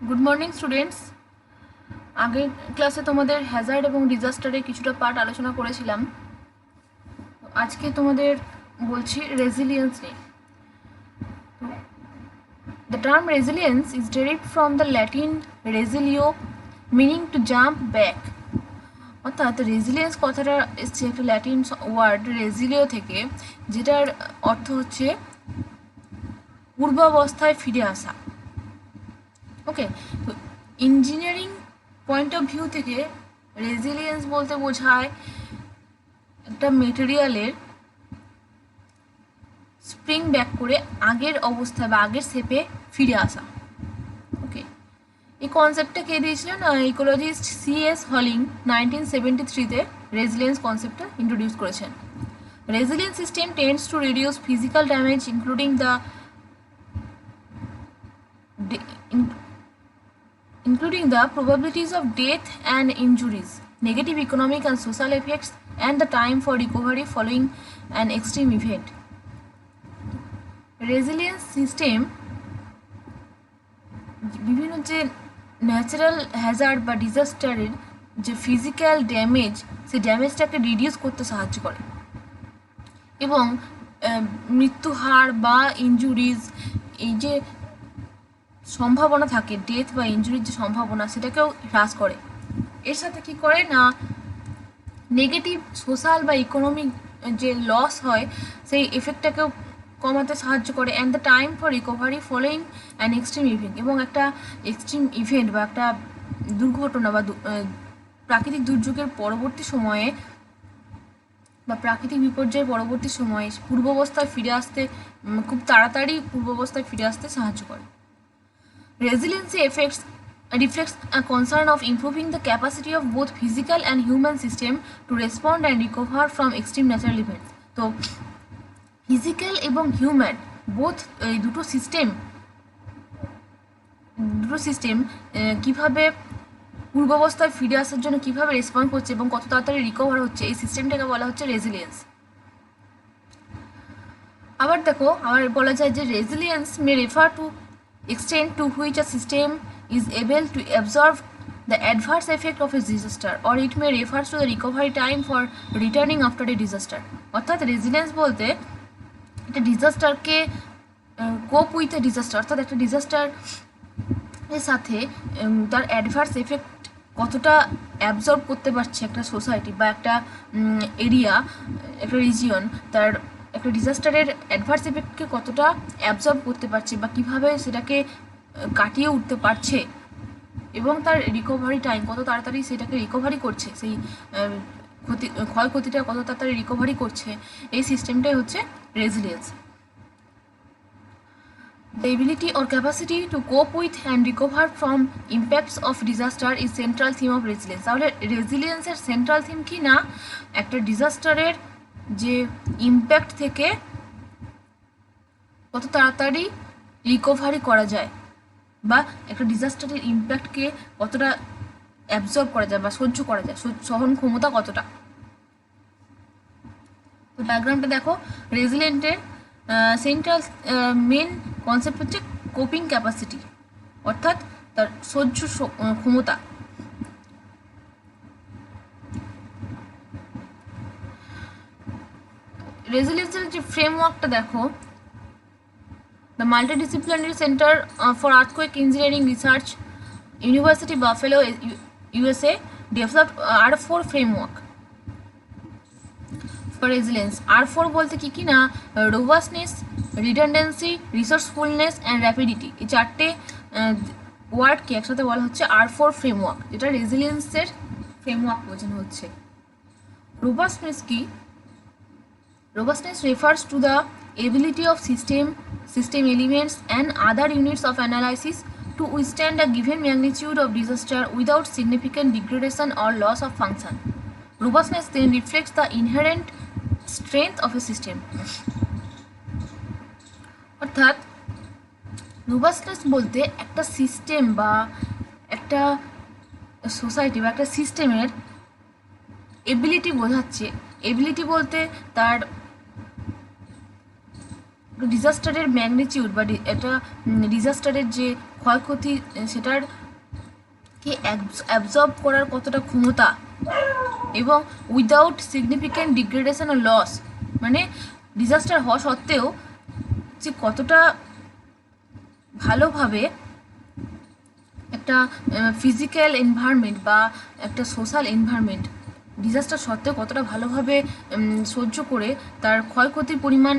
Good morning students. আগের ক্লাসে তোমাদের হ্যাজার্ড এবং ডিজাস্টারের কিছুটা পার্ট আলোচনা করেছিলাম। আজকে তোমাদের বলছি রেজিলিয়েন্স নিয়ে। The term resilience is derived from the Latin resilio, meaning to jump back. অর্থাৎ রেজিলিয়েন্স কথাটা এসছে একটা ল্যাটিন ওয়ার্ড রেজিলিও থেকে, যেটার অর্থ হচ্ছে পূর্বাবস্থায় ফিরে আসা। ওকে, তো ইঞ্জিনিয়ারিং পয়েন্ট অফ ভিউ থেকে রেজিলিয়েন্স বলতে বোঝায় একটা মেটেরিয়ালের স্প্রিং ব্যাক করে আগের অবস্থায় বা আগের শেপে ফিরে আসা। ওকে, এই কনসেপ্টটা কে দিয়েছিলেন? Ecologist C.S. হলিং 1973-তে রেজিলিয়েন্স কনসেপ্টটা ইন্ট্রোডিউস করেছেন। Resilience system tends to reduce physical damage including the probabilities of death and injuries, negative economic and social effects, and the time for recovery following an extreme event. Resilience system বিভিন্ন যে natural Hazard বা ডিজাস্টারের যে physical damage, সেই ড্যামেজটাকে reduce করতে সাহায্য করে এবং মৃত্যু হার বা ইনজুরিজ, এই যে সম্ভাবনা থাকে ডেথ বা ইনজুরির যে সম্ভাবনা, সেটাকেও হ্রাস করে। এর সাথে কি করে না, নেগেটিভ সোশ্যাল বা ইকোনমিক যে লস হয় সেই এফেক্টটাকেও কমাতে সাহায্য করে। And the time for recovery following an extreme event, এবং একটা এক্সট্রিম ইভেন্ট বা একটা দুর্ঘটনা বা প্রাকৃতিক দুর্যোগের পরবর্তী সময়ে বা প্রাকৃতিক বিপর্যয়ের পরবর্তী সময়ে পূর্বাবস্থায় ফিরে আসতে, খুব তাড়াতাড়ি পূর্বাবস্থায় ফিরে আসতে সাহায্য করে। Resiliency reflects a concern of improving the capacity of both physical and human system to respond and recover from extreme natural events. তো ফিজিক্যাল এবং হিউম্যান বোথ এই দুটো সিস্টেম কীভাবে পূর্বাবস্থায় ফিরে আসার জন্য কীভাবে রেসপন্ড করছে এবং কত তাড়াতাড়ি রিকভার হচ্ছে, এই সিস্টেমটাকে বলা হচ্ছে রেজিলিয়েন্স। আবার দেখো, আবার বলা যায় যে resilience May refer to extent to which a system is able to absorb the adverse effect of a disaster, or it may refer to the recovery time for returning after a disaster. অর্থাৎ resilience বলতে একটা ডিজাস্টারকে কোপ with a disaster, অর্থাৎ একটা disaster এর সাথে তার adverse effect কতটা অ্যাবজর্ব করতে পারছে একটা সোসাইটি বা একটা এরিয়া, একটা রিজিয়ন, তার একটা ডিজাস্টারের অ্যাডভার্স এফেক্টকে কতটা অ্যাবজর্ব করতে পারছে বা কীভাবে সেটাকে কাটিয়ে উঠতে পারছে, এবং তার রিকভারি টাইম কত তাড়াতাড়ি সেটাকে রিকভারি করছে, সেই ক্ষয়ক্ষতিটা কত তাড়াতাড়ি রিকভারি করছে, এই সিস্টেমটাই হচ্ছে resilience. The ability or capacity to cope with and recover from impacts of disaster is central theme of resilience. তাহলে রেজিলিয়েন্সের সেন্ট্রাল থিম কি না, একটা ডিজাস্টারের যে ইম্প্যাক্ট থেকে কত তাড়াতাড়ি রিকভারি করা যায় বা একটা ডিজাস্টারের ইম্প্যাক্টকে কতটা অ্যাবজর্ব করা যায় বা সহ্য করা যায়, সহন ক্ষমতা কতটা। তো ডায়াগ্রামটা দেখো, রেজিলিয়েন্টের সেন্ট্রাল মেন কনসেপ্ট হচ্ছে কোপিং ক্যাপাসিটি, অর্থাৎ তার সহ্য ক্ষমতা। রেজিলিয়েন্সের যে ফ্রেমওয়ার্কটা দেখো, the multidisciplinary centre for earthquake engineering research, university buffalo, USA, developed R4 framework for resilience. R4 বলতে কি কি না, রোবাস্টনেস, রিডান্ডেন্সি, রিসোর্সফুলনেস অ্যান্ড র্যাপিডিটি, এই চারটে ওয়ার্ডকে একসাথে বলা হচ্ছে R4 ফ্রেমওয়ার্ক, যেটা রেজিলিয়েন্সের ফ্রেমওয়ার্ক বোঝানো হচ্ছে। রোবাস্টনেস কি? Robustness refers to the ability of system elements and other units of analysis to withstand a given magnitude of disaster without significant degradation or loss of function. Robustness then reflects the inherent strength of a system. অর্থাৎ robustness বলতে একটা system বা একটা society বা একটা সিস্টেমের ability বোঝাচ্ছে। Ability বলতে তার ডিজাস্টারের ম্যাগনিটিউড বা একটা ডিজাস্টারের যে ক্ষয়ক্ষতি সেটার কে অ্যাবজর্ব করার কতটা ক্ষমতা, এবং উইদাউট সিগনিফিক্যান্ট ডিগ্রেডেশন ও লস, মানে ডিজাস্টার হওয়া সত্ত্বেও যে কতটা ভালোভাবে একটা ফিজিক্যাল এনভায়রনমেন্ট বা একটা সোশ্যাল এনভায়রনমেন্ট ডিজাস্টার সত্ত্বেও কতটা ভালোভাবে সহ্য করে তার ক্ষয়ক্ষতির পরিমাণ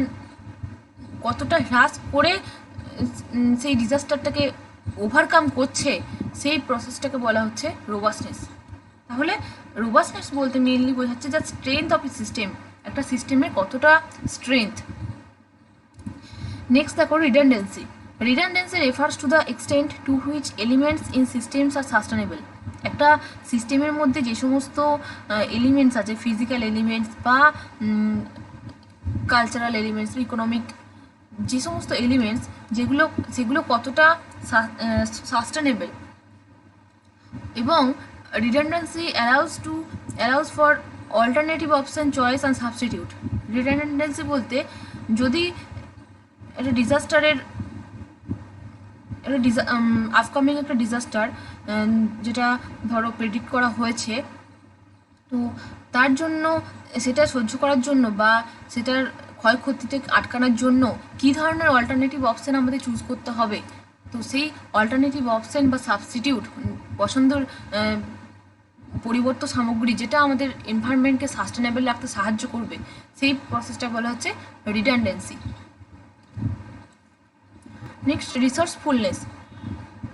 কতটা হ্রাস করে সেই ডিজাস্টারটাকে ওভারকাম করছে, সেই প্রসেসটাকে বলা হচ্ছে রোবাস্টনেস। তাহলে রোবাস্টনেস বলতে মেনলি বোঝাচ্ছে যে স্ট্রেংথ অফ এ সিস্টেম, একটা সিস্টেমের কতটা স্ট্রেংথ। নেক্সট দেখো redundancy. Redundancy refers to the extent to which elements in systems are sustainable. একটা সিস্টেমের মধ্যে যে সমস্ত এলিমেন্টস আছে, ফিজিক্যাল এলিমেন্টস বা কালচারাল এলিমেন্টস, ইকোনমিক যে সমস্ত এলিমেন্টস সেগুলো কতটা সাস্টেনেবল, এবং redundancy allows for alternative option choice and substitute. Redundancy বলতে যদি একটা ডিজাস্টারের আপকামিং একটা ডিজাস্টার যেটা ধরো প্রেডিক্ট করা হয়েছে, তো তার জন্য সেটা সহ্য করার জন্য বা সেটার ক্ষয়ক্ষতিতে আটকানোর জন্য কী ধরনের অল্টারনেটিভ অপশান আমাদের চুজ করতে হবে, তো সেই অল্টারনেটিভ অপশান বা সাবস্টিটিউট পছন্দের পরিবর্তন সামগ্রী যেটা আমাদের এনভায়রনমেন্টকে সাস্টেনেবল রাখতে সাহায্য করবে, সেই প্রসেসটা বলা হচ্ছে redundancy. Next resourcefulness.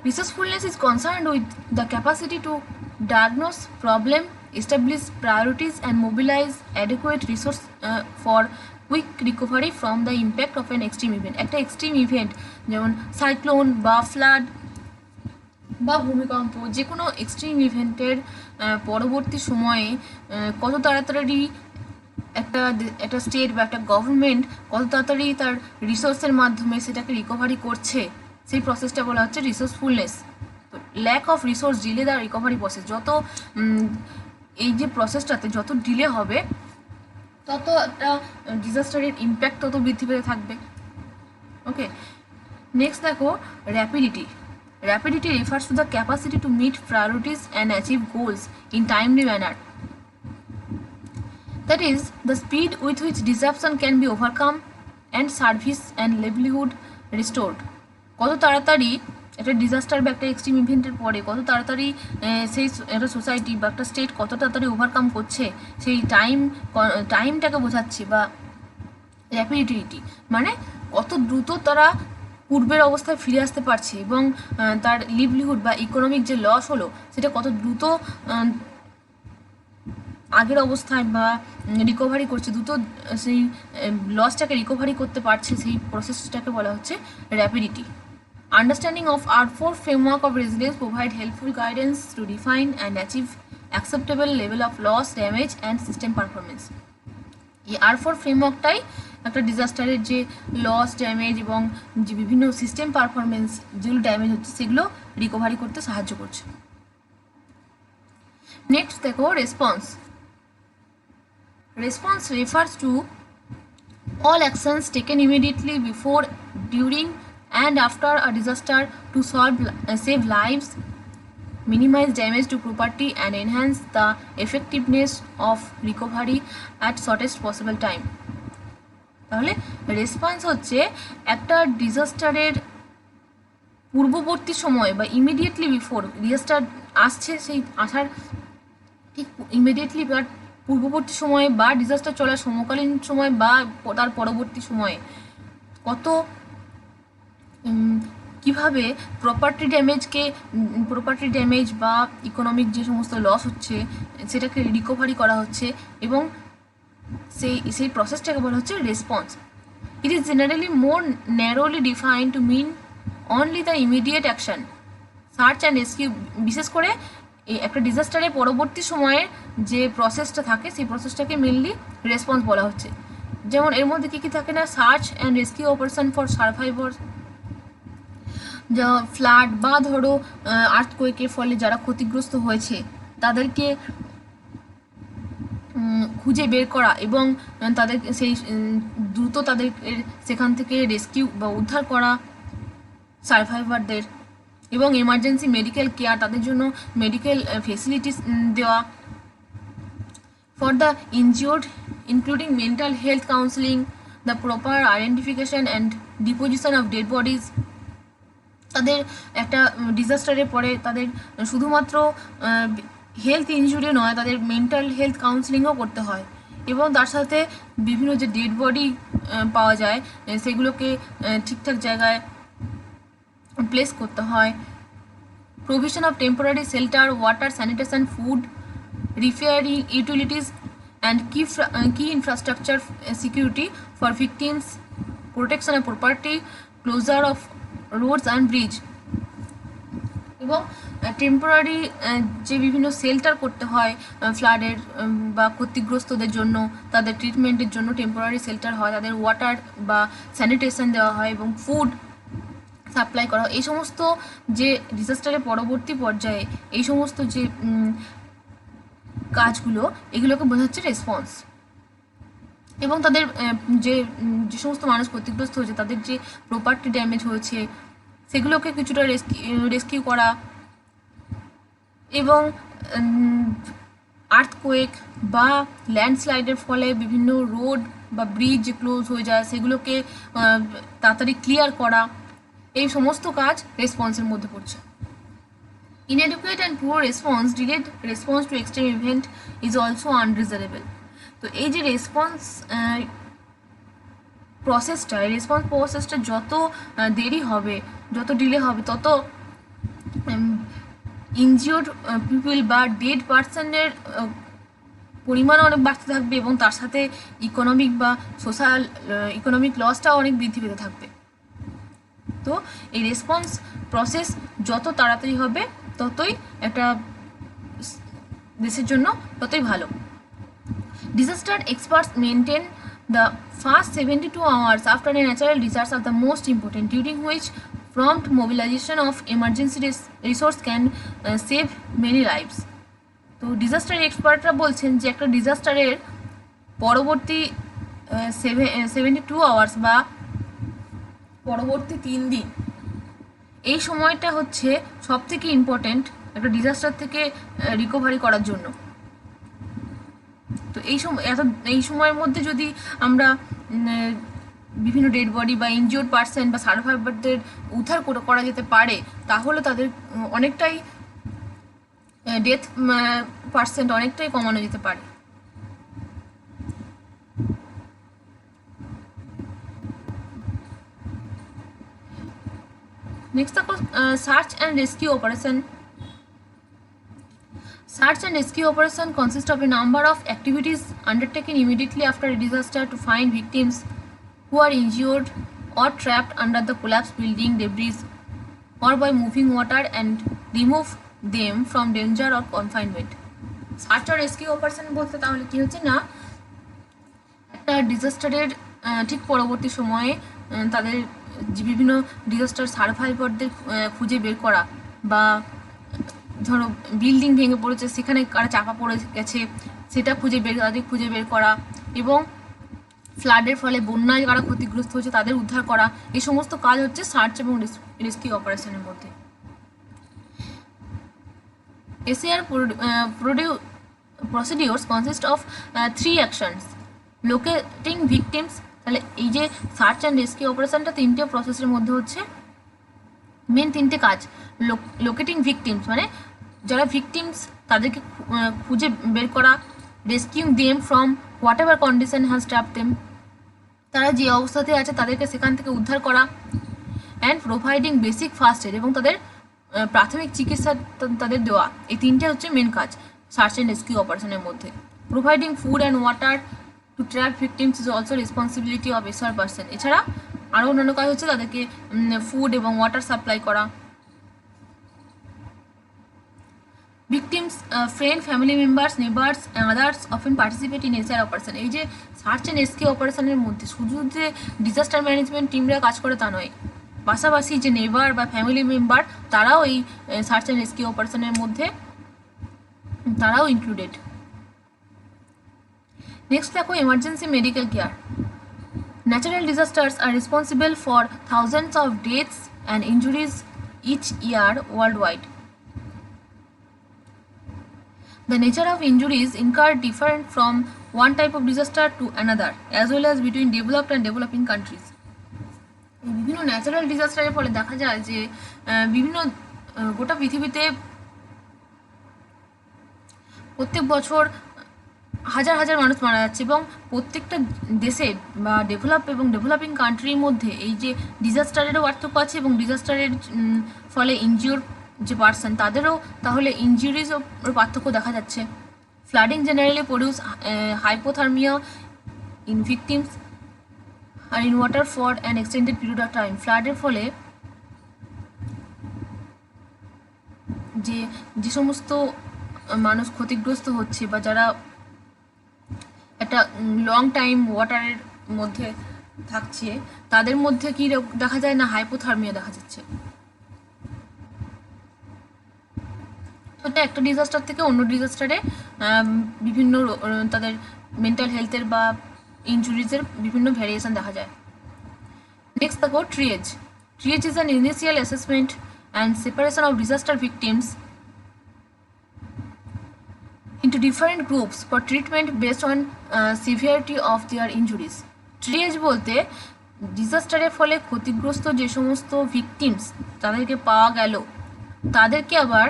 Resourcefulness is concerned with the capacity to diagnose problem, establish priorities and mobilize adequate resource for quick recovery from the impact of an extreme event. একটা এক্সট্রিম ইভেন্ট যেমন cyclone বা flood বা ভূমিকম্প, যে কোনো extreme ইভেন্টের পরবর্তী সময়ে কত তাড়াতাড়ি একটা স্টেট বা একটা গভর্নমেন্ট কত তাড়াতাড়ি তার রিসোর্সের মাধ্যমে সেটাকে রিকভারি করছে, সেই প্রসেসটা বলা হচ্ছে রিসোর্সফুলনেস। তো lack of resource delay the recovery process, যত এই যে প্রসেসটাতে যত ডিলে হবে তত একটা ডিজাস্টারের ইম্প্যাক্ট তত বৃদ্ধি পেতে থাকবে। ওকে, নেক্সট দেখো rapidity. Rapidity refers to the capacity to meet priorities and achieve goals in timely manner. That is, the speed with which disruption can be overcome and service and livelihood restored. কত তাড়াতাড়ি একটা disaster বা একটা extreme ইভেন্টের পরে কত তাড়াতাড়ি সেই একটা সোসাইটি বা একটা স্টেট কত তাড়াতাড়ি ওভারকাম করছে, সেই টাইমটাকে বোঝাচ্ছে, বা র্যাপিডিটি মানে কত দ্রুত তারা পূর্বের অবস্থায় ফিরে আসতে পারছে, এবং তার লিভলিহুড বা ইকোনমিক যে লস হলো সেটা কত দ্রুত আগের অবস্থায় বা রিকভারি করছে, দ্রুত সেই লসটাকে রিকভারি করতে পারছে, সেই প্রসেসটাকে বলা হচ্ছে rapidity. Understanding of R4 framework of resilience provide helpful guidance to define and achieve acceptable level of loss, damage and system performance. এই R4 ফ্রেমওয়ার্কটাই একটা ডিজাস্টারের যে লস, ড্যামেজ এবং যে বিভিন্ন সিস্টেম পারফরমেন্স যেগুলো ড্যামেজ হচ্ছে সেগুলো রিকভারি করতে সাহায্য করছে। নেক্সট দেখো response. Response refers to all actions taken immediately before, during, and after a disaster to save lives, minimize damage to property, and enhance the effectiveness of recovery at shortest possible time. তাহলে response হচ্ছে একটা ডিজাস্টারের পূর্ববর্তী সময় বা immediately before disaster আসছে, সেই আসার ঠিক ইমিডিয়েটলি বা পূর্ববর্তী সময়ে বা ডিজাস্টার চলার সমকালীন সময় বা তার পরবর্তী সময়ে কত কীভাবে প্রপার্টি ড্যামেজ বা ইকোনমিক যে সমস্ত লস হচ্ছে সেটাকে রিকভারি করা হচ্ছে, এবং সেই প্রসেসটাকে বলা হচ্ছে response. It is generally more narrowly defined to mean only the immediate action, search and rescue. বিশেষ করে একটা ডিজাস্টারের পরবর্তী সময়ে যে প্রসেসটা থাকে সেই প্রসেসটাকে মেনলি রেসপন্স বলা হচ্ছে। যেমন এর মধ্যে কী কী থাকে না, search and rescue operation for survivor, যা ফ্লাড বা ধরো আর্থকোয়েকের ফলে যারা ক্ষতিগ্রস্ত হয়েছে তাদেরকে খুঁজে বের করা এবং তাদের সেই দ্রুত তাদের সেখান থেকে রেস্কিউ বা উদ্ধার করা সার্ভাইভারদের, এবং এমার্জেন্সি মেডিকেল কেয়ার, তাদের জন্য মেডিকেল ফেসিলিটিস দেওয়া for the injured, including mental health counseling, the proper identification and deposition of dead bodies. তাদের একটা ডিজাস্টারের পরে তাদের শুধুমাত্র হেলথ ইনজুরি নয়, তাদের মেন্টাল হেলথ কাউন্সিলিংও করতে হয়, এবং তার সাথে বিভিন্ন যে ডেড বডি পাওয়া যায় সেগুলোকে ঠিকঠাক জায়গায় প্লেস করতে হয়। Provision of temporary shelter, water, sanitation, food, repairing utilities and key infrastructure security for victims, protection of property, closure of roads and bridge, এবং টেম্পোরারি যে বিভিন্ন শেল্টার করতে হয় ফ্লাডের বা ক্ষতিগ্রস্তদের জন্য, তাদের ট্রিটমেন্টের জন্য টেম্পোরারি শেল্টার হয়, তাদের ওয়াটার বা স্যানিটেশন দেওয়া হয় এবং ফুড সাপ্লাই করা হয়। এই সমস্ত যে ডিজাস্টারের পরবর্তী পর্যায়ে এই সমস্ত যে কাজগুলো, এগুলোকে বোঝাচ্ছে রেসপন্স। এবং তাদের যে যে সমস্ত মানুষ ক্ষতিগ্রস্ত হয়েছে, তাদের যে প্রপার্টি ড্যামেজ হয়েছে সেগুলোকে কিছুটা রেস্কিউ করা, এবং আর্থকোয়েক বা ল্যান্ডস্লাইডের ফলে বিভিন্ন রোড বা ব্রিজ যে ক্লোজ হয়ে যায় সেগুলোকে তাড়াতাড়ি ক্লিয়ার করা, এই সমস্ত কাজ রেসপন্সের মধ্যে পড়ছে। Inadequate and poor response, delayed response to extreme event is also undesirable. তো এই যে রেসপন্স প্রসেসটা যত দেরি হবে, যত ডিলে হবে, তত ইনজিওর্ড পিপল বা ডেড পার্সনের পরিমাণ অনেক বাড়তে থাকবে, এবং তার সাথে ইকোনমিক বা সোশ্যাল ইকোনমিক লসটাও অনেক বৃদ্ধি পেতে থাকবে। তো এই রেসপন্স প্রসেস যত তাড়াতাড়ি হবে ততই একটা দেশের জন্য ততই ভালো। Disaster experts maintain the first 72 hours after a natural disaster are the most important, during which prompt mobilization of emergency resource can save many lives. তো ডিজাস্টার এক্সপার্টরা বলছেন যে একটা ডিজাস্টারের পরবর্তী 72 hours বা পরবর্তী 3 দিন, এই সময়টা হচ্ছে সব থেকে ইম্পর্টেন্ট একটা ডিজাস্টার থেকে রিকভারি করার জন্য। তো এই সময়ের মধ্যে যদি আমরা বিভিন্ন ডেড বডি বা ইনজিওর্ড পার্সন বা সার্ভাইভারদের উদ্ধার করা যেতে পারে, তাহলে তাদের অনেকটাই ডেথ পার্সেন্ট অনেকটাই কমানো যেতে পারে। নেক্সট দেখো search and rescue operation. Search and rescue operation consist of a number of activities undertaken immediately after a disaster to find victims who are injured or trapped under the collapsed building debris, or by moving water and remove them from danger or confinement. Search আর rescue operation বলতে তাহলে কি হচ্ছে না, একটা ডিজাস্টারের ঠিক পরবর্তী সময়ে তাদের যে বিভিন্ন ডিজাস্টার সার্ভাইভারদের খুঁজে বের করা, বা ধরো বিল্ডিং ভেঙে পড়েছে সেখানে কারা চাপা পড়ে গেছে সেটা তাদের খুঁজে বের করা, এবং ফ্লাডের ফলে বন্যায় কারা ক্ষতিগ্রস্ত হয়েছে তাদের উদ্ধার করা, এই সমস্ত কাজ হচ্ছে সার্চ এবং রেস্কিউ অপারেশনের মধ্যে। SAR procedures consist of 3 actions. Locating victims, তাহলে এই যে সার্চ অ্যান্ড রেস্কিউ অপারেশনটা 3টে প্রসেসের মধ্যে হচ্ছে, মেন 3টে কাজ। লোকেটিং ভিকটিমস মানে যারা ভিকটিমস তাদেরকে খুঁজে বের করা, rescuing them from whatever condition has trapped them, তারা যে অবস্থাতে আছে তাদেরকে সেখান থেকে উদ্ধার করা, and providing basic first aid, এবং তাদের প্রাথমিক চিকিৎসা তাদের দেওয়া। এই 3টে হচ্ছে মেন কাজ সার্চ অ্যান্ড রেস্কিউ অপারেশনের মধ্যে। Providing food and water to trap victims is also responsibility of SR person. এছাড়া আরও অন্যান্য কাজ হচ্ছে তাদেরকে ফুড এবং ওয়াটার সাপ্লাই করা। Victims friend, family members, neighbours and others often participate in SR operation. এই যে সার্চ অ্যান্ড রেস্কিউ অপারেশনের মধ্যে শুধু যে ডিজাস্টার ম্যানেজমেন্ট টিমরা কাজ করে তা নয়, পাশাপাশি যে নেবার বা ফ্যামিলি মেম্বার তারাও এই সার্চ অ্যান্ড রেস্কিউ অপারেশনের মধ্যে তারাও ইনক্লুডেড। নেক্সট দেখো emergency medical care. Natural disasters are responsible for thousands of deaths and injuries each year worldwide. The nature of injuries incurred different from one type of disaster to another, as well as between developed and developing countries. বিভিন্ন natural ডিজাস্টারের ফলে দেখা যায় যে বিভিন্ন গোটা পৃথিবীতে প্রত্যেক বছর হাজার হাজার মানুষ মারা যাচ্ছে, এবং প্রত্যেকটা দেশে বা ডেভেলপ এবং ডেভেলপিং কান্ট্রির মধ্যে এই যে ডিজাস্টারেরও পার্থক্য আছে, এবং ডিজাস্টারের ফলে ইনজিওর যে পার্সন তাদেরও তাহলে ইনজুরিজও পার্থক্য দেখা যাচ্ছে। Flooding generally produce hypothermia in victims আর in water for an extended period of time. ফ্লাডের ফলে যে সমস্ত মানুষ ক্ষতিগ্রস্ত হচ্ছে বা যারা একটা লং টাইম ওয়াটারের মধ্যে থাকছে তাদের মধ্যে কি দেখা যায় না, হাইপোথার্মিয়া দেখা যাচ্ছে। এটা একটা ডিজাস্টার থেকে অন্য ডিজাস্টারে বিভিন্ন তাদের মেন্টাল হেলথের বা ইনজুরিজের বিভিন্ন ভ্যারিয়েশন দেখা যায়। নেক্সট দেখো triage. Triage is an initial assessment and separation of disaster victims into different groups for treatment based on severity of their injuries. ট্রিয়েজ বলতে ডিজাস্টারের ফলে ক্ষতিগ্রস্ত যে সমস্ত ভিকটিমস তাদেরকে পাওয়া গেল তাদেরকে আবার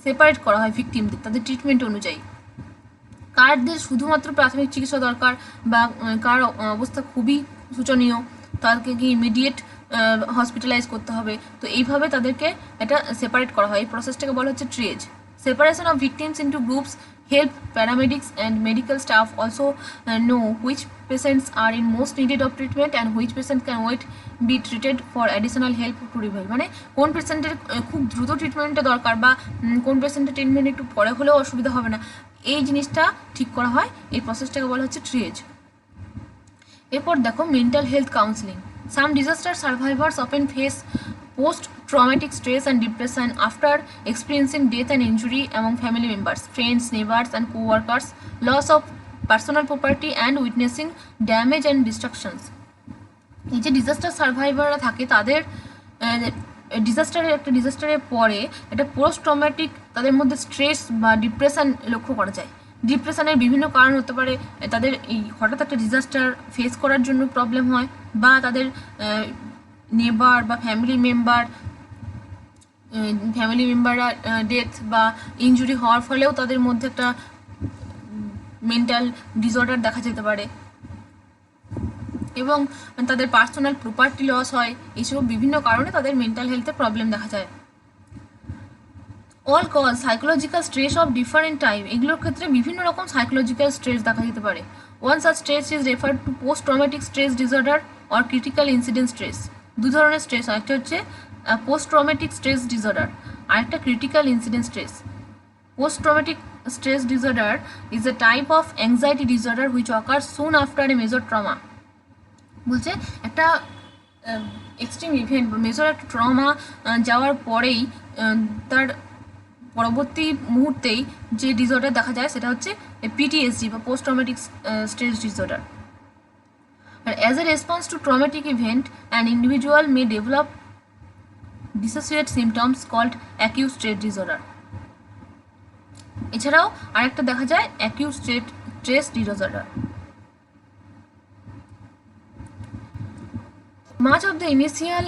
সেপারেট করা হয় ভিকটিমদের তাদের ট্রিটমেন্ট অনুযায়ী। কারদের শুধুমাত্র প্রাথমিক চিকিৎসা দরকার বা কার অবস্থা খুবই শোচনীয় তাদেরকে কি ইমিডিয়েট হসপিটালাইজ করতে হবে, তো এইভাবে তাদেরকে এটা সেপারেট করা হয়। এই প্রসেসটাকে বলা হচ্ছে ট্রিয়েজ। Separation of victims into groups help paramedics and medical staff also know which patients are in most needed of treatment and which patient can wait be treated for additional help to revive। মানে কোন পেশেন্টের খুব দ্রুত ট্রিটমেন্টটা দরকার বা কোন পেশেন্টের ট্রিটমেন্ট একটু পরে হলেও অসুবিধা হবে না, এই জিনিসটা ঠিক করা হয়। এই প্রসেসটাকে বলা হচ্ছে ট্রিয়েজ। এরপর দেখো mental health counselling. Some disaster survivors often face post-traumatic stress and depression after experiencing death and injury among family members, friends, neighbors, and co-workers, loss of personal property, and witnessing damage and destructions. এই যে disaster সার্ভাইভাররা থাকে তাদের ডিজাস্টারের পরে একটা post traumatic তাদের মধ্যে stress বা depression লক্ষ্য করা যায়। ডিপ্রেশনের বিভিন্ন কারণ হতে পারে, তাদের এই হঠাৎ একটা ডিজাস্টার ফেস করার জন্য প্রবলেম হয়, বা তাদের নেবার বা ফ্যামিলি মেম্বাররা ডেথ বা ইনজুরি হওয়ার ফলেও তাদের মধ্যে একটা মেন্টাল ডিসঅর্ডার দেখা যেতে পারে, এবং তাদের পার্সোনাল প্রপার্টি লস হয়। এইসব বিভিন্ন কারণে তাদের মেন্টাল হেলথে প্রবলেম দেখা যায়। All cause psychological stress of different type. এগুলোর ক্ষেত্রে বিভিন্ন রকম সাইকোলজিক্যাল স্ট্রেস দেখা যেতে পারে। One such stress is referred to post traumatic stress disorder or critical incident stress. দু ধরনের স্ট্রেস হয়, একটা হচ্ছে পোস্ট ট্রমেটিক স্ট্রেস ডিসঅর্ডার আর একটা critical incident stress. Post traumatic stress disorder is a type of anxiety disorder which occur soon after a major trauma. বলছে একটা extreme event বা মেজর একটা ট্রমা যাওয়ার পরেই তার পরবর্তী মুহূর্তেই যে ডিসঅর্ডার দেখা যায় সেটা হচ্ছে পিটিএসডি বা post traumatic stress disorder. As a response to traumatic event, an individual may develop dissociate symptoms called acute stress disorder. এছাড়াও আরেকটা দেখা যায় acute stress disorder. Much of the initial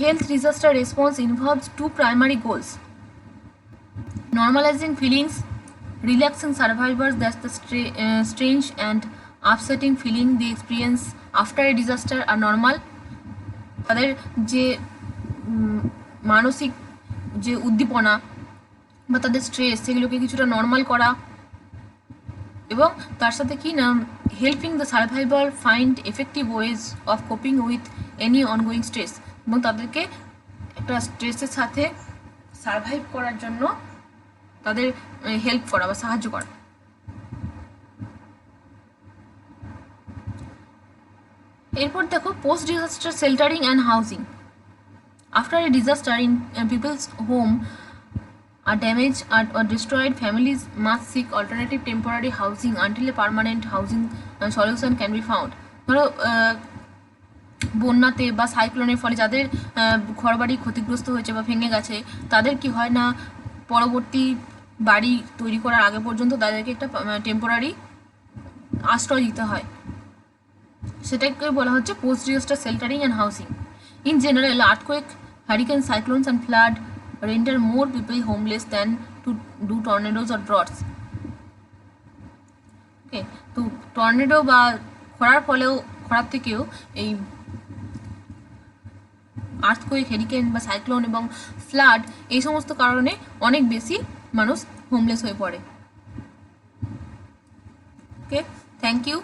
health disaster response involves two primary goals: normalizing feelings, relaxing survivors that the strange and upsetting feeling they experience after a disaster are normal. তাদের যে মানসিক যে উদ্দীপনা বা তাদের stress সেগুলোকে কিছুটা normal করা, এবং তার সাথে কি না helping the survivor find effective ways of coping with any ongoing stress, এবং তাদেরকে একটা স্ট্রেসের সাথে সার্ভাইভ করার জন্য তাদের হেল্প করা বা সাহায্য করা। এরপর দেখো post disaster sheltering and housing. After a disaster in people's home are damaged or destroyed, families must seek alternative temporary housing until a permanent housing solution can be found. ধরো বন্যাতে বা সাইক্লোনের ফলে যাদের ঘরবাড়ি ক্ষতিগ্রস্ত হয়েছে বা ভেঙে গেছে, তাদের কি হয় না, পরবর্তী বাড়ি তৈরি করার আগে পর্যন্ত তাদেরকে একটা টেম্পোরারি আশ্রয় দিতে হয়, সেটাকে বলা হচ্ছে post disaster sheltering and housing. In general, earthquake, hurricanes, cyclones and flood render more people homeless than to do tornadoes or droughts. ওকে, তো টর্নেডো বা খরার থেকেও এই আর্থকোয়েক, হ্যারিকেন বা সাইক্লোন এবং ফ্লাড, এই সমস্ত কারণে অনেক বেশি মানুষ হোমলেস হয়ে পড়ে। ওকে, থ্যাংক ইউ।